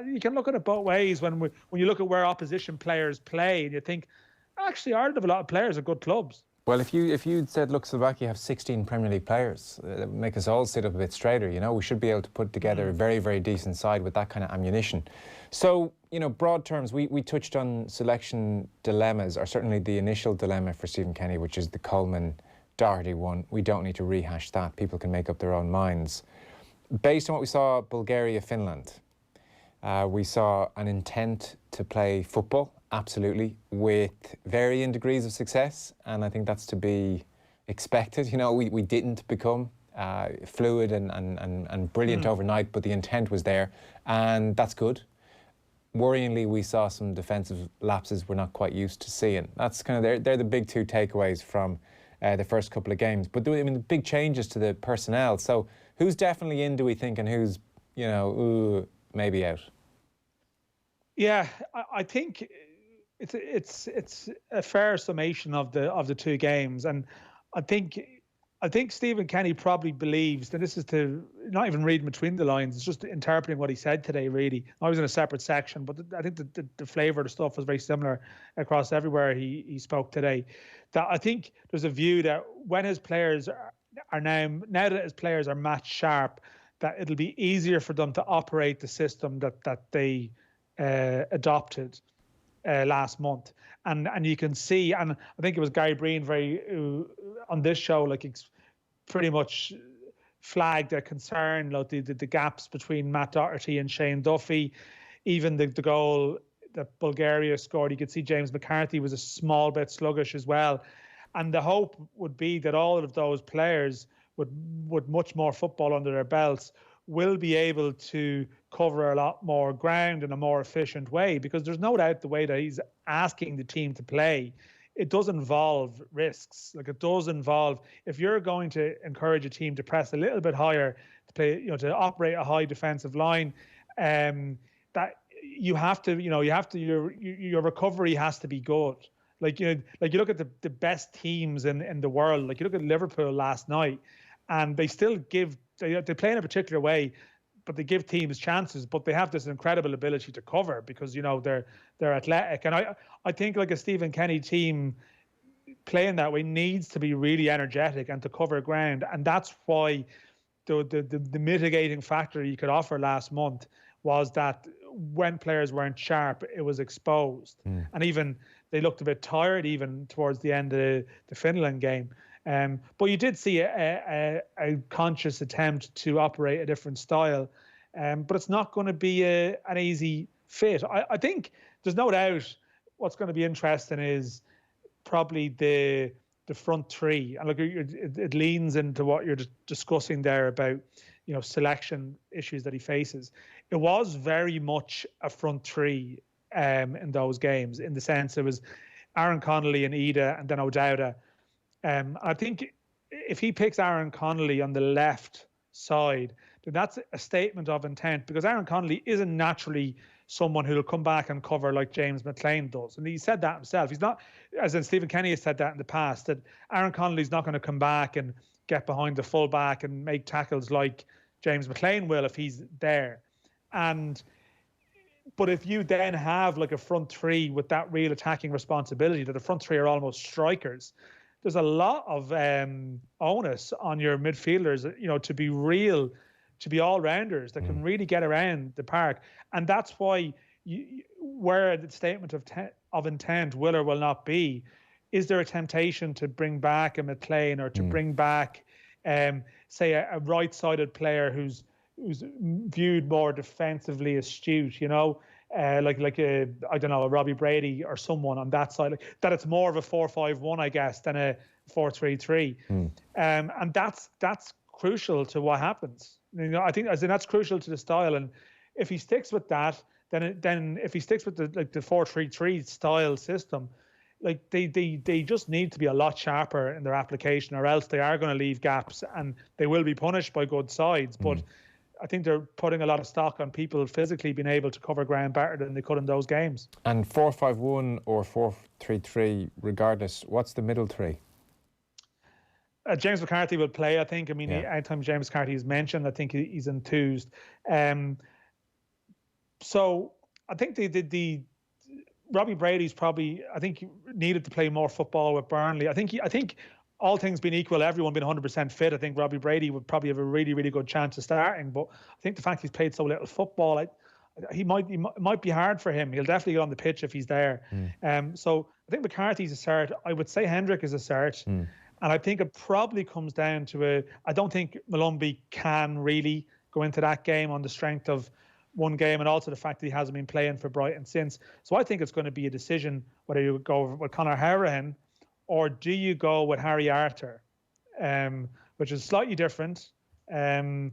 you can look at it both ways. When you look at where opposition players play, and you think, actually, Ireland have a lot of players at good clubs. Well, if you'd said, look, Slovakia have 16 Premier League players, that would make us all sit up a bit straighter. We should be able to put together a very, very decent side with that kind of ammunition. So, broad terms, we touched on selection dilemmas, or certainly the initial dilemma for Stephen Kenny, which is the Coleman-Doherty one. We don't need to rehash that. People can make up their own minds. Based on what we saw, Bulgaria-Finland, we saw an intent to play football, absolutely, with varying degrees of success, and I think that's to be expected. We didn't become fluid and brilliant overnight, but the intent was there, and that's good. Worryingly, we saw some defensive lapses we're not quite used to seeing. That's kind of they're the big two takeaways from the first couple of games. But the big changes to the personnel. So who's definitely in, do we think, and who's maybe out? Yeah, I think it's a fair summation of the two games, and I think Stephen Kenny probably believes, and this is to not even reading between the lines, it's just interpreting what he said today. Really, I was in a separate section, but I think the flavour of the stuff was very similar across everywhere he spoke today. That I think there's a view that when his players are now that his players are match sharp, that it'll be easier for them to operate the system that they adopted last month, and you can see, and I think it was Gary Breen on this show, pretty much flagged a concern, the gaps between Matt Doherty and Shane Duffy. even the goal that Bulgaria scored, you could see James McCarthy was a small bit sluggish as well. And the hope would be that all of those players with much more football under their belts will be able to cover a lot more ground in a more efficient way, because there's no doubt the way that he's asking the team to play, it does involve risks. Like, it does involve, if you're going to encourage a team to press a little bit higher, to play, to operate a high defensive line, that you have to, your recovery has to be good. Like you look at the best teams in the world. Like, you look at Liverpool last night, and they still they play in a particular way, but they give teams chances. But they have this incredible ability to cover because they're athletic. And I think like a Stephen Kenny team playing that way needs to be really energetic and to cover ground. And that's why the mitigating factor you could offer last month was that when players weren't sharp, it was exposed. And even they looked a bit tired even towards the end of the Finland game. But you did see a conscious attempt to operate a different style. But it's not going to be an easy fit. I think there's no doubt what's going to be interesting is probably the front three. And look, it leans into what you're discussing there about selection issues that he faces. It was very much a front three in those games, in the sense it was Aaron Connolly and Ida and then O'Dowda. I think if he picks Aaron Connolly on the left side, then that's a statement of intent, because Aaron Connolly isn't naturally someone who'll come back and cover like James McLean does. And he said that himself. He's not, as in Stephen Kenny has said that in the past, that Aaron Connolly's not going to come back and get behind the fullback and make tackles like James McLean will if he's there. But if you then have like a front three with that real attacking responsibility, that the front three are almost strikers, there's a lot of onus on your midfielders, to be real, to be all-rounders that can really get around the park. And that's why where the statement of intent will or will not be, is there a temptation to bring back a McLean or to bring back, say, a right-sided player who's viewed more defensively astute, like a Robbie Brady or someone on that side, that it's more of a 4-5-1, I guess, than a 4-3-3. And that's crucial to what happens. I think that's crucial to the style. And if he sticks with that, then if he sticks with the 4-3-3 style system, like they just need to be a lot sharper in their application, or else they are going to leave gaps and they will be punished by good sides. But I think they're putting a lot of stock on people physically being able to cover ground better than they could in those games. And 4-5-1 or 4-3-3, regardless, what's the middle three? James McCarthy will play, I think. Anytime James McCarthy is mentioned, I think he's enthused. So I think the Robbie Brady's probably, I think, needed to play more football with Burnley. I think all things being equal, everyone being 100% fit, I think Robbie Brady would probably have a really, really good chance of starting. But I think the fact he's played so little football, it might be hard for him. He'll definitely get on the pitch if he's there. So I think McCarthy's a cert. I would say Hendrick is a cert. And I think it probably comes down to I don't think Malumbi can really go into that game on the strength of one game, and also the fact that he hasn't been playing for Brighton since. So I think it's going to be a decision whether you go with Conor Hourihane or do you go with Harry Arter, which is slightly different. But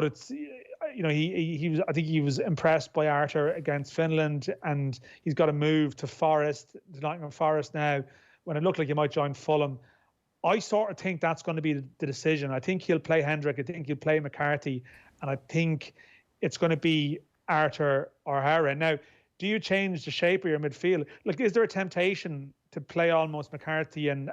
it's, he was, I think he was impressed by Arter against Finland, and he's got to move to Nottingham Forest now, when it looked like he might join Fulham. I sort of think that's going to be the decision. I think he'll play Hendrick. I think he'll play McCarthy. And I think it's going to be Arter or Hourihane. Now, do you change the shape of your midfield? Like, is there a temptation to play almost McCarthy and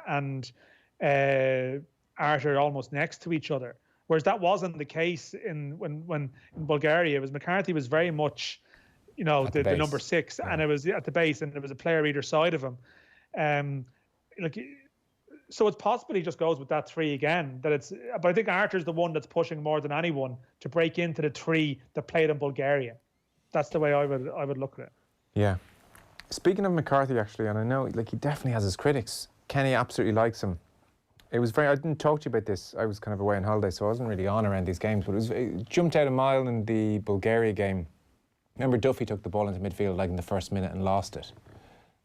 Arter almost next to each other? Whereas that wasn't the case when in Bulgaria. It was McCarthy was very much, the number 6, and it was at the base, and there was a player either side of him. So it's possible he just goes with that 3 again. But I think Arter's the one that's pushing more than anyone to break into the 3 that played in Bulgaria. That's the way I would look at it. Yeah. Speaking of McCarthy, actually, and I know he definitely has his critics. Kenny absolutely likes him. I didn't talk to you about this. I was kind of away on holiday, so I wasn't really on around these games. But it jumped out a mile in the Bulgaria game. remember Duffy took the ball into midfield like in the first minute and lost it,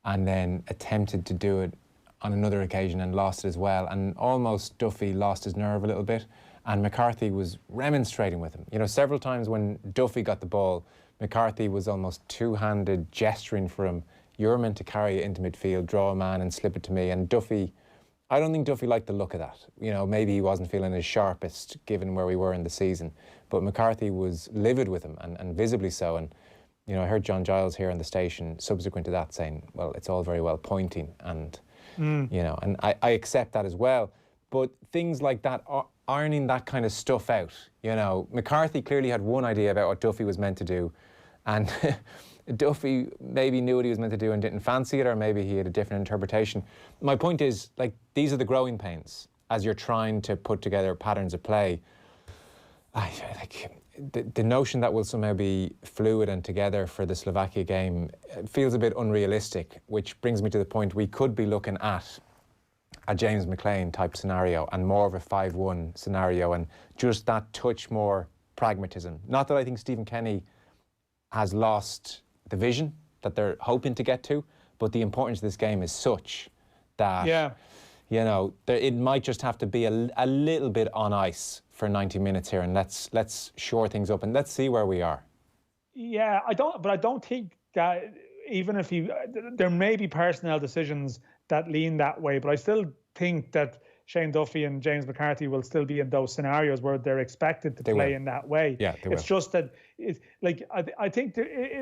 and then attempted to do it on another occasion and lost it as well, and almost Duffy lost his nerve a little bit, and McCarthy was remonstrating with him. You know, several times when Duffy got the ball, McCarthy was almost two-handed gesturing for him. You're meant to carry it into midfield, draw a man and slip it to me. And Duffy, I don't think Duffy liked the look of that. You know, maybe he wasn't feeling his sharpest given where we were in the season, but McCarthy was livid with him, and visibly so. And you know, I heard John Giles here on the station subsequent to that saying, well, it's all very well pointing, and you know, and I accept that as well. But things like that, ironing that kind of stuff out, you know, McCarthy clearly had one idea about what Duffy was meant to do, and Duffy maybe knew what he was meant to do and didn't fancy it, or maybe he had a different interpretation. My point is, like, these are the growing pains as you're trying to put together patterns of play. The notion that will somehow be fluid and together for the Slovakia game feels a bit unrealistic, which brings me to the point we could be looking at a James McLean type scenario and more of a 5-1 scenario, and just that touch more pragmatism. Not that I think Stephen Kenny has lost the vision that they're hoping to get to, but the importance of this game is such that, you know, it might just have to be a little bit on ice for 90 minutes here, and let's shore things up and let's see where we are. Yeah, I don't think that even if there may be personnel decisions that lean that way, but I still think that Shane Duffy and James McCarthy will still be in those scenarios where they're expected to play in that way. Yeah, they it's just that I think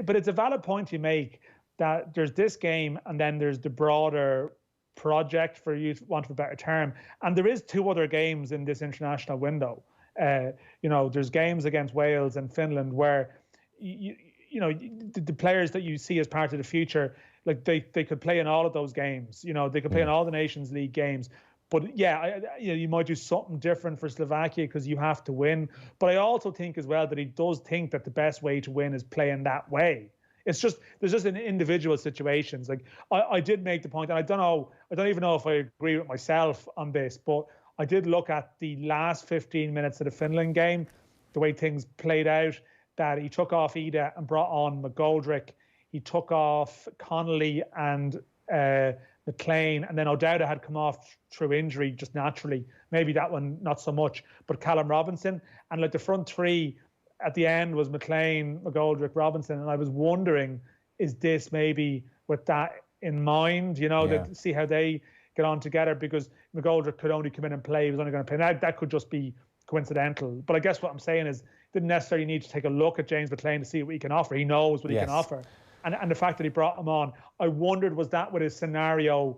but it's a valid point you make that there's this game and then there's the broader project, for you want of a better term, and there is 2 other games in this international window. You know, there's games against Wales and Finland where you know the players that you see as part of the future, like they could play in all of those games. You know, they could play in all the Nations League games. But yeah, you might do something different for Slovakia because you have to win. But I also think as well that he does think that the best way to win is playing that way. It's just, there's just in individual situations. Like I did make the point, and I don't even know if I agree with myself on this, but I did look at the last 15 minutes of the Finland game, the way things played out, that he took off Ida and brought on McGoldrick. He took off Connolly and McLean, and then O'Dowda had come off through injury just naturally. Maybe that one not so much, but Callum Robinson, and like the front 3 at the end was McLean, McGoldrick, Robinson, and I was wondering, is this maybe with that in mind, you know, that see how they get on together, because McGoldrick could only come in and play, he was only going to play. Now that could just be coincidental, but I guess what I'm saying is didn't necessarily need to take a look at James McLean to see what he can offer. He knows what he can offer. And the fact that he brought him on, I wondered, was that with his scenario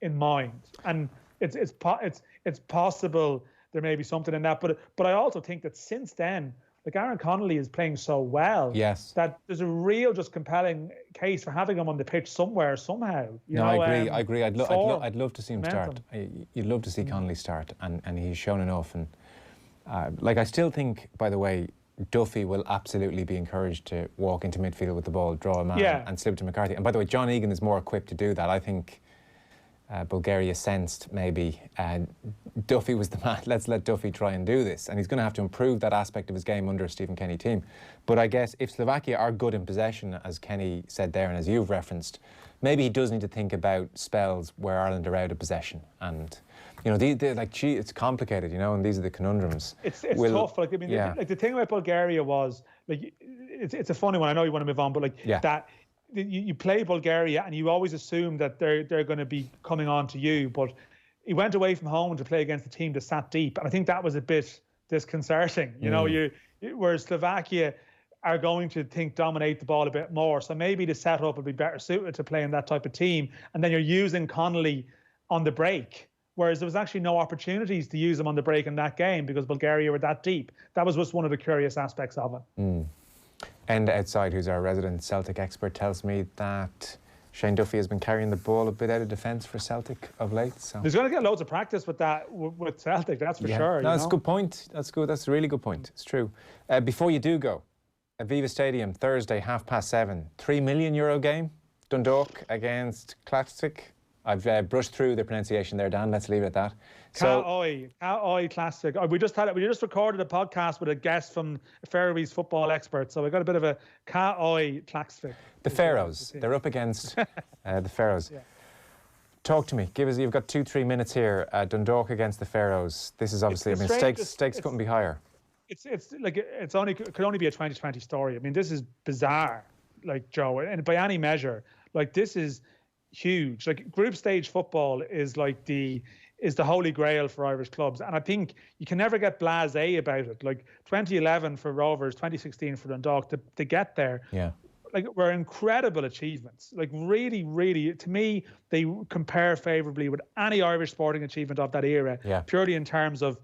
in mind? And it's possible there may be something in that, but I also think that since then, like Aaron Connolly is playing so well, that there's a real just compelling case for having him on the pitch somewhere, somehow. I agree. I'd love to see him start. You'd love to see Connolly start, and he's shown enough. And I still think, by the way, Duffy will absolutely be encouraged to walk into midfield with the ball, draw a man, and slip to McCarthy. And by the way, John Egan is more equipped to do that. I think Bulgaria sensed maybe Duffy was the man. Let's let Duffy try and do this. And he's going to have to improve that aspect of his game under a Stephen Kenny team. But I guess if Slovakia are good in possession, as Kenny said there and as you've referenced, maybe he does need to think about spells where Ireland are out of possession. And you know, it's complicated, you know, and these are the conundrums. It's tough. Like, I mean, like the thing about Bulgaria was, like, it's a funny one. I know you want to move on, but that you play Bulgaria and you always assume that they're going to be coming on to you. But he went away from home to play against a team that sat deep, and I think that was a bit disconcerting. You know, whereas Slovakia are going to dominate the ball a bit more. So maybe the setup would be better suited to playing that type of team, and then you're using Connolly on the break. Whereas there was actually no opportunities to use him on the break in that game because Bulgaria were that deep. That was just one of the curious aspects of it. And outside, who's our resident Celtic expert, tells me that Shane Duffy has been carrying the ball a bit out of defence for Celtic of late. So he's going to get loads of practice with that with Celtic, that's for sure. No, that's a good point. That's good. That's a really good point. It's true. Before you do go, Aviva Stadium, Thursday, 7:30, €3 million game, Dundalk against Classic. I've brushed through the pronunciation there, Dan. Let's leave it at that. Cá classic. We just recorded a podcast with a guest from Faroese football expert, so we got a bit of a Cá classic. The Faroes. They're up against the Faroes. Yeah. Talk to me. You've got 2-3 minutes here. Dundalk against the Faroes. This is obviously, stakes couldn't be higher. It could only be a 2020 story. I mean, this is bizarre, like, Joe, and by any measure, like, this is huge. Like, group stage football is like the holy grail for Irish clubs, and I think you can never get blasé about it. Like 2011 for Rovers, 2016 for Dundalk, to get there. Yeah. Like, were incredible achievements. Like, really, really, to me, they compare favourably with any Irish sporting achievement of that era. Yeah. Purely in terms of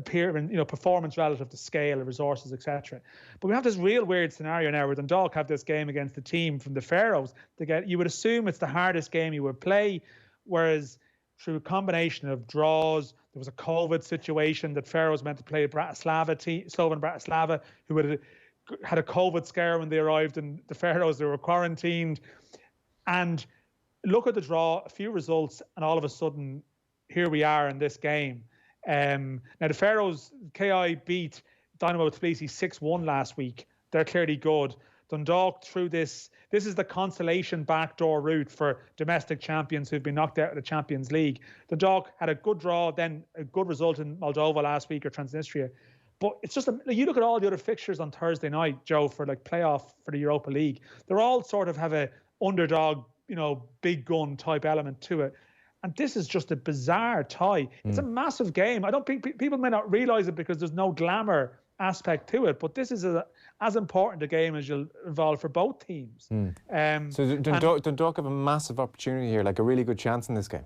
performance relative to scale, resources, etc. But we have this real weird scenario now where Dundalk have this game against the team from the Faroes. You would assume it's the hardest game you would play, whereas through a combination of draws, there was a COVID situation that Faroes meant to play Slovan Bratislava, who had a COVID scare when they arrived in the Faroes. They were quarantined. And look at the draw, a few results, and all of a sudden, here we are in this game. Now, the Faroes, KI beat Dynamo Tbilisi 6-1 last week. They're clearly good. Dundalk, through this is the consolation backdoor route for domestic champions who've been knocked out of the Champions League. Dundalk had a good draw, then a good result in Moldova last week, or Transnistria. But it's just, you look at all the other fixtures on Thursday night, Joe, for like playoff for the Europa League. They're all sort of have a underdog, big gun type element to it. And this is just a bizarre tie. It's a massive game. I don't think people may not realise it because there's no glamour aspect to it, but this is as important a game as you'll involve for both teams. So Dundalk have a massive opportunity here, like a really good chance in this game.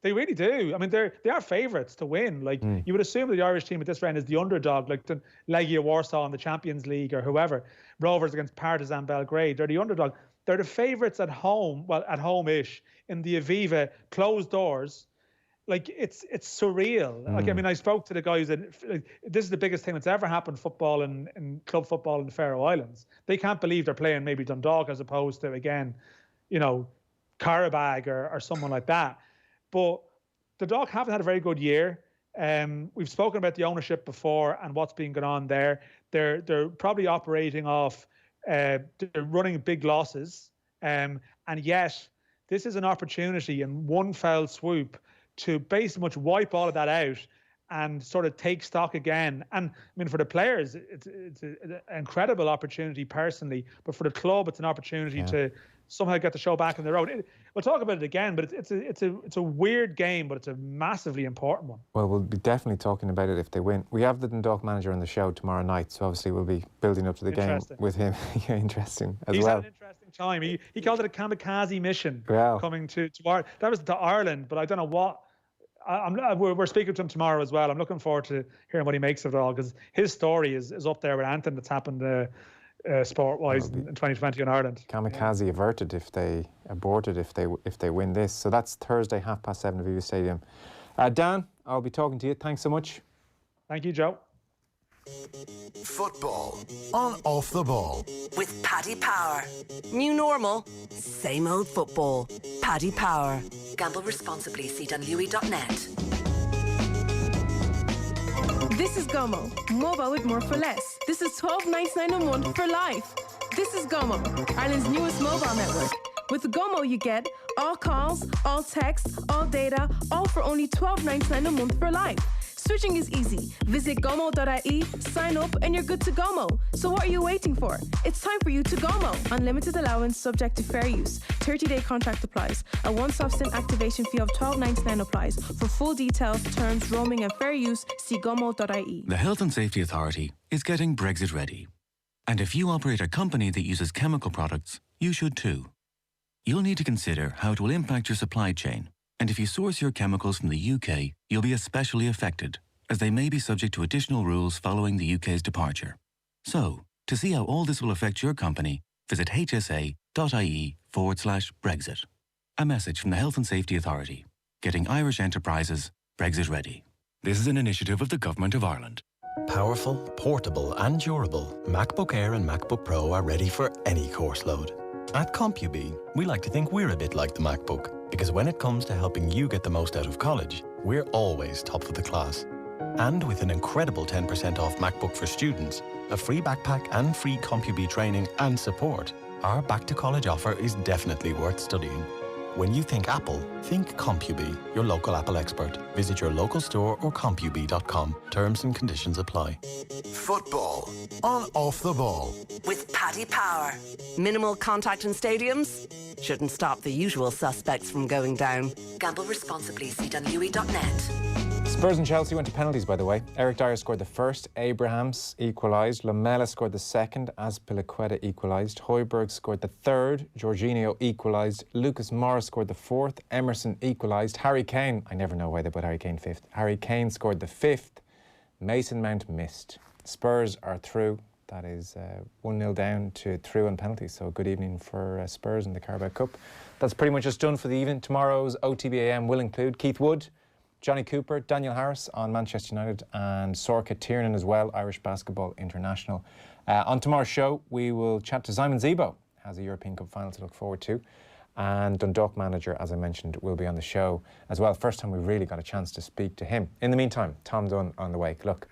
They really do. I mean, they are favourites to win. Like, you would assume that the Irish team at this round is the underdog, like the Legia Warsaw in the Champions League or whoever. Rovers against Partizan Belgrade. They're the underdog. They're the favourites at home, well, at home-ish, in the Aviva, closed doors. Like, it's surreal. Like, I mean, I spoke to the guys that this is the biggest thing that's ever happened football in club football in the Faroe Islands. They can't believe they're playing maybe Dundalk as opposed to, again, Karabag or someone like that. But the Dundalk haven't had a very good year. We've spoken about the ownership before and what's been going on there. They're probably operating off, they're running big losses. And yet, this is an opportunity in one fell swoop to basically much wipe all of that out and sort of take stock again. And I mean, for the players, it's an incredible opportunity personally, but for the club, it's an opportunity to somehow get the show back on the road. We'll talk about it again, but it's a weird game, but it's a massively important one. Well, we'll be definitely talking about it if they win. We have the Dundalk manager on the show tomorrow night, so obviously we'll be building up to the game with him. Yeah, interesting as He's well. Had an interesting time. He called it a kamikaze mission coming to Ireland. That was to Ireland, but I don't know what. We're speaking to him tomorrow as well. I'm looking forward to hearing what he makes of it all, because his story is up there with anything that's happened sport-wise in 2020 in Ireland. Kamikaze averted if they win this. So that's Thursday, 7:30 at Aviva Stadium. Dan, I'll be talking to you. Thanks so much. Thank you, Joe. Football on Off the Ball with Paddy Power. New normal, same old football. Paddy Power. Gamble responsibly. See dunlewy.net. This is Gomo, mobile with more for less. This is $12.99 a month for life. This is Gomo, Ireland's newest mobile network. With Gomo, you get all calls, all texts, all data, all for only $12.99 a month for life. Switching is easy. Visit gomo.ie, sign up, and you're good to Gomo. So what are you waiting for? It's time for you to Gomo. Unlimited allowance subject to fair use. 30-day contract applies. A one-stop SIM activation fee of $12.99 applies. For full details, terms, roaming, and fair use, see gomo.ie. The Health and Safety Authority is getting Brexit ready. And if you operate a company that uses chemical products, you should too. You'll need to consider how it will impact your supply chain. And if you source your chemicals from the UK, you'll be especially affected, as they may be subject to additional rules following the UK's departure. So, to see how all this will affect your company, visit hsa.ie/Brexit. A message from the Health and Safety Authority, getting Irish enterprises Brexit ready. This is an initiative of the Government of Ireland. Powerful, portable and durable, MacBook Air and MacBook Pro are ready for any course load. At CompuBee, we like to think we're a bit like the MacBook. Because when it comes to helping you get the most out of college, we're always top of the class. And with an incredible 10% off MacBook for students, a free backpack and free CompuB training and support, our Back to College offer is definitely worth studying. When you think Apple, think CompuB, your local Apple expert. Visit your local store or compub.com. Terms and conditions apply. Football on Off the Ball. With Paddy Power. Minimal contact in stadiums shouldn't stop the usual suspects from going down. Gamble responsibly. See Dunlewy.net. Spurs and Chelsea went to penalties, by the way. Eric Dyer scored the first, Abrahams equalised, Lamela scored the second, Azpilicueta equalised, Højbjerg scored the third, Jorginho equalised, Lucas Moura scored the fourth, Emerson equalised, Harry Kane, I never know why they put Harry Kane fifth, Harry Kane scored the fifth, Mason Mount missed. Spurs are through. That is 1-0 down to through on penalties, so good evening for Spurs in the Carabao Cup. That's pretty much just done for the evening. Tomorrow's OTB AM will include Keith Wood, Johnny Cooper, Daniel Harris on Manchester United, and Sorka Tiernan as well, Irish Basketball International. On tomorrow's show, we will chat to Simon Zebo, has a European Cup final to look forward to, and Dundalk manager, as I mentioned, will be on the show as well. First time we've really got a chance to speak to him. In the meantime, Tom Dunn on the way. Look,